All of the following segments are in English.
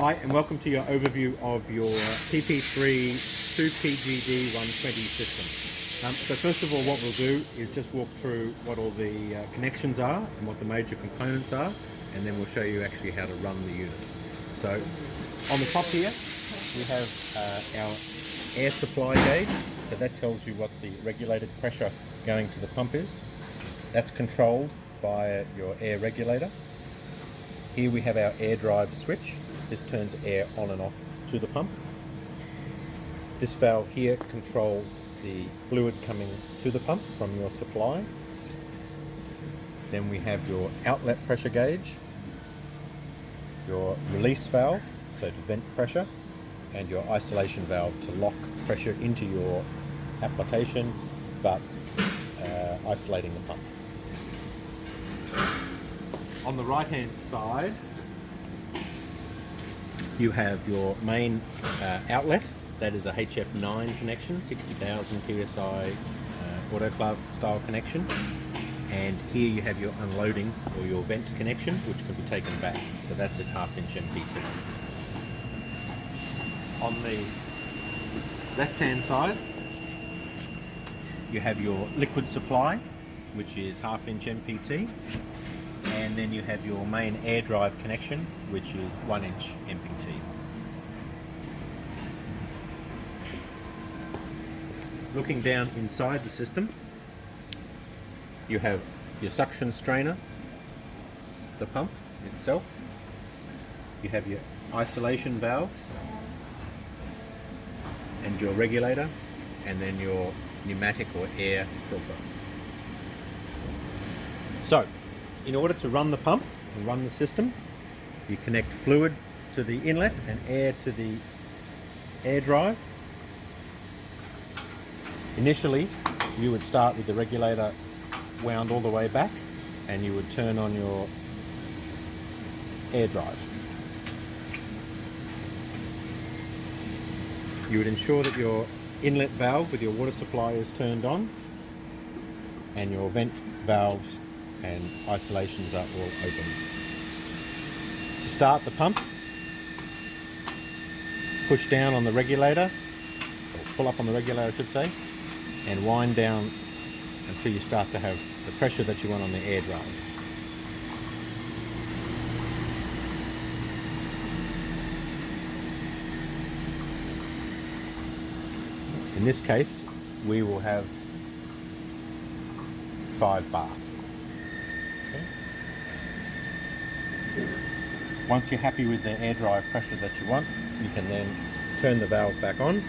Hi and welcome to your overview of your PP3 2PGD120 system. So first of all, what we'll do is just walk through what all the connections are and what the major components are, and then we'll show you actually how to run the unit. So on the top here we have our air supply gauge, so that tells you what the regulated pressure going to the pump is. That's controlled by your air regulator. Here we have our air drive switch. This turns air on and off to the pump. This valve here controls the fluid coming to the pump from your supply. Then we have your outlet pressure gauge, your release valve, so to vent pressure, and your isolation valve to lock pressure into your application, but isolating the pump. On the right hand side, you have your main outlet. That is a HF9 connection, 60,000 PSI autoclave style connection. And here you have your unloading or your vent connection, which can be taken back. So that's at 1/2 inch MPT. On the left hand side, you have your liquid supply, which is 1/2 inch MPT. And then you have your main air drive connection, which is 1 inch MPT. Looking down inside the system, you have your suction strainer, the pump itself. You have your isolation valves and your regulator, and then your pneumatic or air filter. So, in order to run the pump and run the system, you connect fluid to the inlet and air to the air drive. Initially, you would start with the regulator wound all the way back, and you would turn on your air drive. You would ensure that your inlet valve with your water supply is turned on, and your vent valves and isolations are all open. To start the pump, push down on the regulator, or pull up on the regulator I should say, and wind down until you start to have the pressure that you want on the air drive. In this case, we will have 5 bar. Once you're happy with the air drive pressure that you want, you can then turn the valve back on and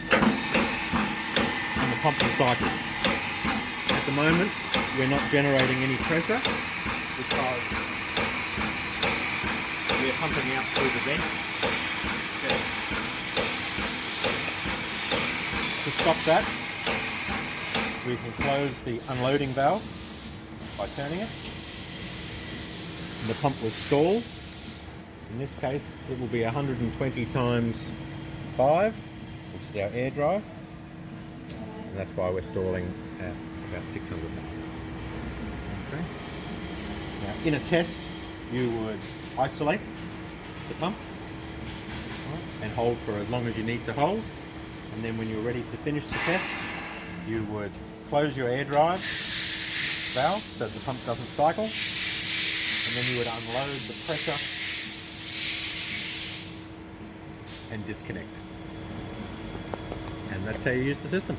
the pump will cycle. At the moment, we're not generating any pressure because we're pumping out through the vent. To stop that, we can close the unloading valve by turning it. And the pump will stall. In this case, it will be 120 times 5, which is our air drive, and that's why we're stalling at about 600 now. Okay. Now, in a test, you would isolate the pump and hold for as long as you need to hold, and then when you're ready to finish the test, you would close your air drive valve so that the pump doesn't cycle, and then you would unload the pressure and disconnect. And that's how you use the system.